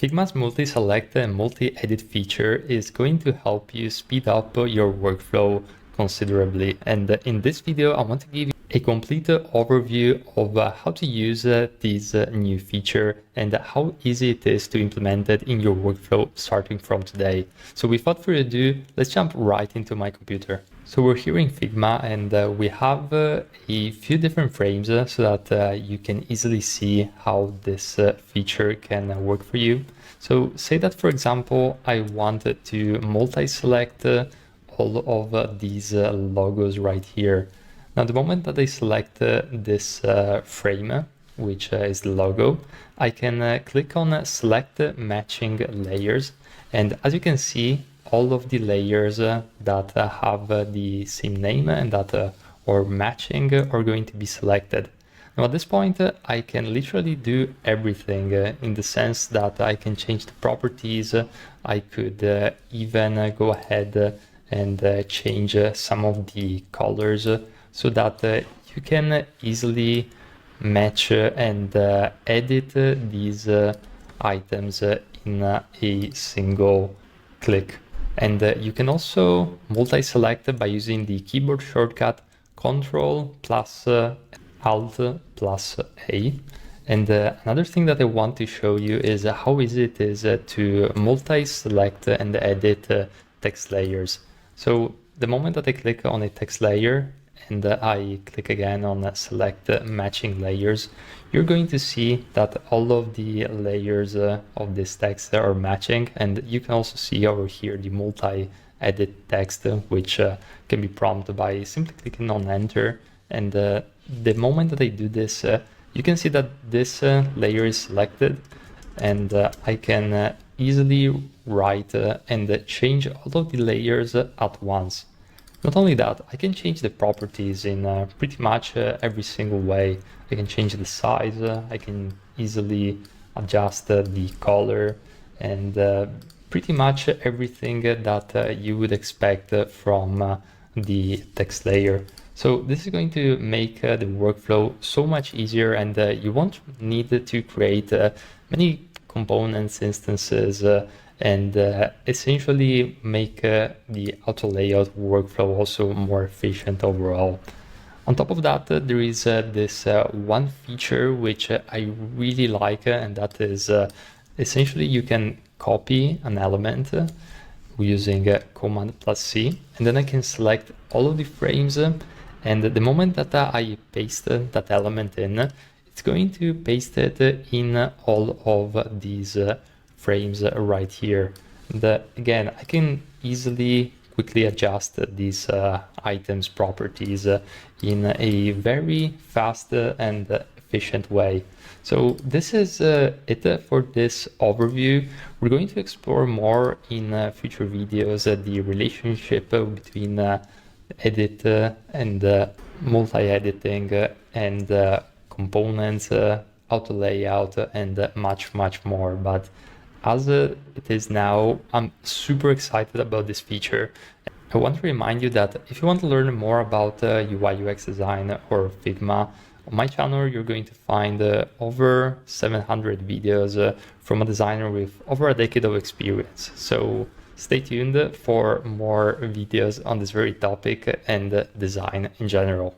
Figma's multi-select and multi-edit feature is going to help you speed up your workflow considerably. And in this video, I want to give you a complete overview of how to use this new feature and how easy it is to implement it in your workflow starting from today. So without further ado, let's jump right into my computer. So we're here in Figma and we have a few different frames so that you can easily see how this feature can work for you. So say that, for example, I wanted to multi-select all of these logos right here. Now, the moment that I select this frame, which is the logo, I can click on select matching layers. And as you can see, all of the layers that have the same name and that are matching are going to be selected. Now at this point, I can literally do everything in the sense that I can change the properties. I could even go ahead and change some of the colors so that you can easily match and edit these items in a single click. And you can also multi-select by using the keyboard shortcut Ctrl plus Alt plus A. And another thing that I want to show you is how easy it is to multi-select and edit text layers. So the moment that I click on a text layer and I click again on select matching layers, you're going to see that all of the layers of this text are matching. And you can also see over here the multi-edit text, which can be prompted by simply clicking on enter. And the moment that I do this, you can see that this layer is selected and I can easily write and change all of the layers at once. Not only that, I can change the properties in pretty much every single way. I can change the size, I can easily adjust the color, and pretty much everything that you would expect from the text layer. So this is going to make the workflow so much easier, and you won't need to create many components, instances, and essentially make the auto layout workflow also more efficient overall. On top of that, there is this one feature which I really like, and that is essentially you can copy an element using Command plus C, and then I can select all of the frames, and the moment that I paste that element in, it's going to paste it in all of these frames right here. And again, I can easily quickly adjust these items properties in a very fast and efficient way. So this is it for this overview. We're going to explore more in future videos the relationship between edit and multi-editing and components, auto layout, and much more. But as it is now, I'm super excited about this feature. I want to remind you that if you want to learn more about UI UX design or Figma, on my channel you're going to find over 700 videos from a designer with over a decade of experience. So stay tuned for more videos on this very topic and design in general.